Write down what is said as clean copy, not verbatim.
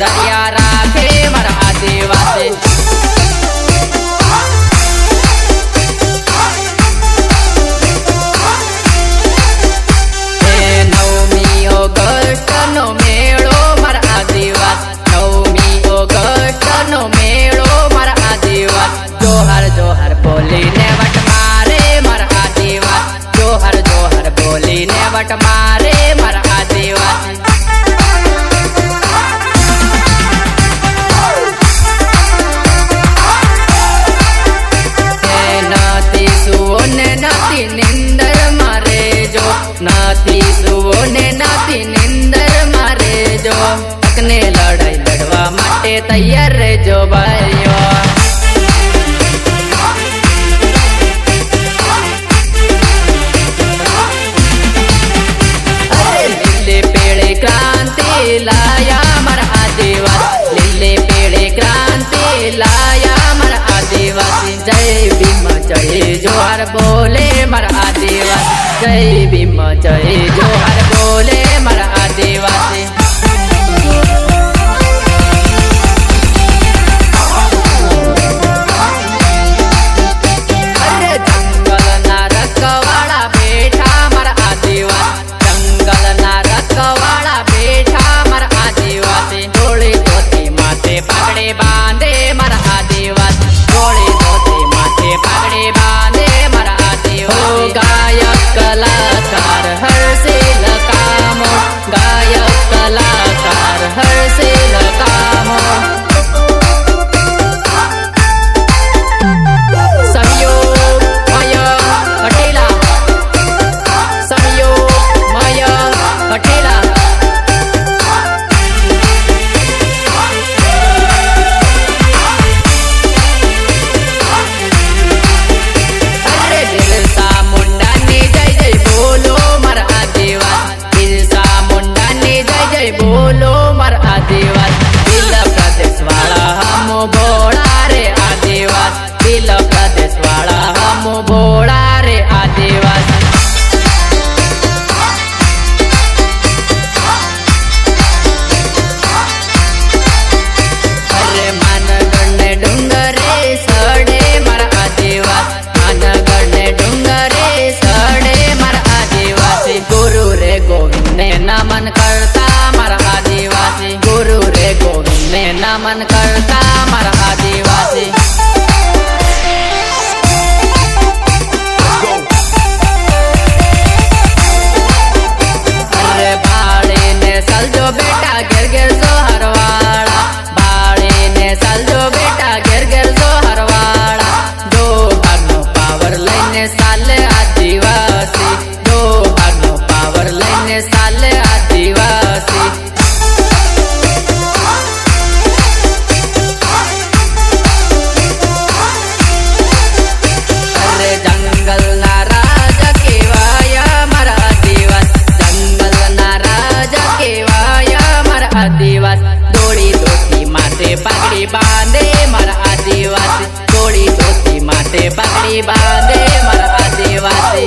दरिया राखे मारा आदिवासी। नवमी ऑगस्ट नो मेळो मारा आदिवासी। नवमी ऑगस्ट नो मेळो मारा आदिवासी। जोहर जोहर बोलीने वट मारे मारा आदिवासी। जोहर जोहर बोलीने वट मारे मारा आदिवासी। नाती सुओ ने नाती निंदर मारे जो। नाती सुओ ने नाती निंदर मारे जो। तकने लड़ाई लड़वा माटे तैयार रेजो भाईयो। लीले पेड़े क्रांति लाया मारा आदिवासी। लीले पेड़े क्रांति लाया मारा आदिवासी। जय भीम जय जोहर बोले मारा आदिवासी। जय भीम जय जोहर बोले मारा आदिवासी। अरे जंगल ना रखवाड़ा बैठा मारा आदिवासी। जंगल ना रखवाड़ा बैठा मारा आदिवासी। डोली धोती माथे पगड़े बांधे मारा आदिवासी। डोली धोती माथे पगड़े बांधे मारा आदिवासी। गायक कलाकार हर्षिल कामो। गायक कलाकार हर्षिल कामो। सहयोग माया पटेला। सहयोग माया पटेला। अरे बिरसा मुंडा ने जय जय बोलो मारा आदिवासी। बिरसा मुंडा ने जय जय बोलो मारा आदिवासी। बिल प्रदेश वाला हम भोड़ा रे आदिवासी। बिल प्रदेश वाला हम भोड़ा रे आदिवासी। अरे मानगढ़ ने डूंगरे सड़े मारा आदिवासी। मानगढ़ ने डूंगरे सड़े मारा आदिवासी। गुरु रे गोविंद ने नमन करता मारा आदिवासी। गुरु रे गोविंद ने नमन करता मारा आदिवासी। अरे भाड़े ने सलजो बेटा घेर घेर सो हरवाड़ा। भाड़े ने सलजो बेटा घेर घेर सो हरवाड़ा। दो भागनो पावर लईने साले आदिवासी। दो भागनो पावर लईने साले आदिवासी। अरे जंगल ना राजा केवाया मारा आदिवासी। जंगल ना राजा केवाया मारा आदिवासी। डोली धोती माथे पगड़ी बांधे मारा आदिवासी। डोली धोती माथे पगड़ी बांधे मारा आदिवासी।